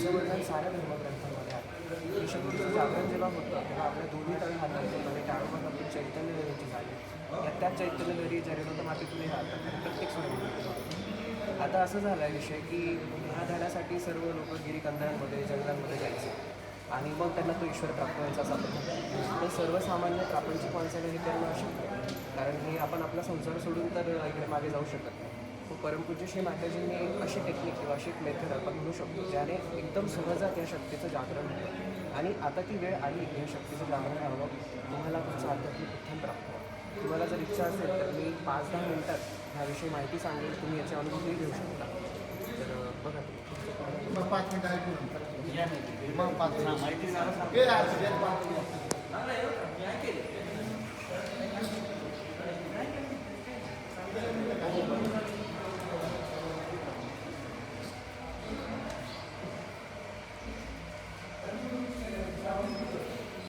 असं वर्णन साऱ्या धर्मग्रंथांमध्ये आहे की शक्तीचं जागरण जेव्हा होतं तेव्हा आपल्या दोन्ही तळी हातातून आणि टाळोबापासून चैतन्य लहरीची झाली या त्याच चैतन्य लहरी जरीनं मातीतूनही राहतात आणि प्रत्येक स्वयं आता असं झालं आहे विषय की ध्यानासाठी सर्व लोक गिरीकंदांमध्ये जंगलांमध्ये जायचे आणि मग त्यांना तो ईश्वर प्राप्त व्हायचा असा प्रकार पण सर्वसामान्य प्रापंचिक माणसाने हे करणं अशक्य कारण हे आपण आपला संसार सोडून तर इकडे मागे जाऊ शकत नाही मग परमपूज्य श्री माताजींनी एक अशी टेक्निक किंवा अशी एक मेथड आपण म्हणू शकतो ज्याने एकदम सहजात या शक्तीचं जागरण होतं आणि आता ती वेळ आली या शक्तीचं जागरण व्हावं तुम्हाला तुमचं आध्यात्मिक उत्थान प्राप्त व्हावं तुम्हाला जर इच्छा असेल तर मी 5-10 मिनिटात ह्याविषयी माहिती सांगेल तुम्ही याचे अनुभवही घेऊ शकता तर बघा मग 5 मिनिटं ऐकून मग 5 माहिती मिनिटं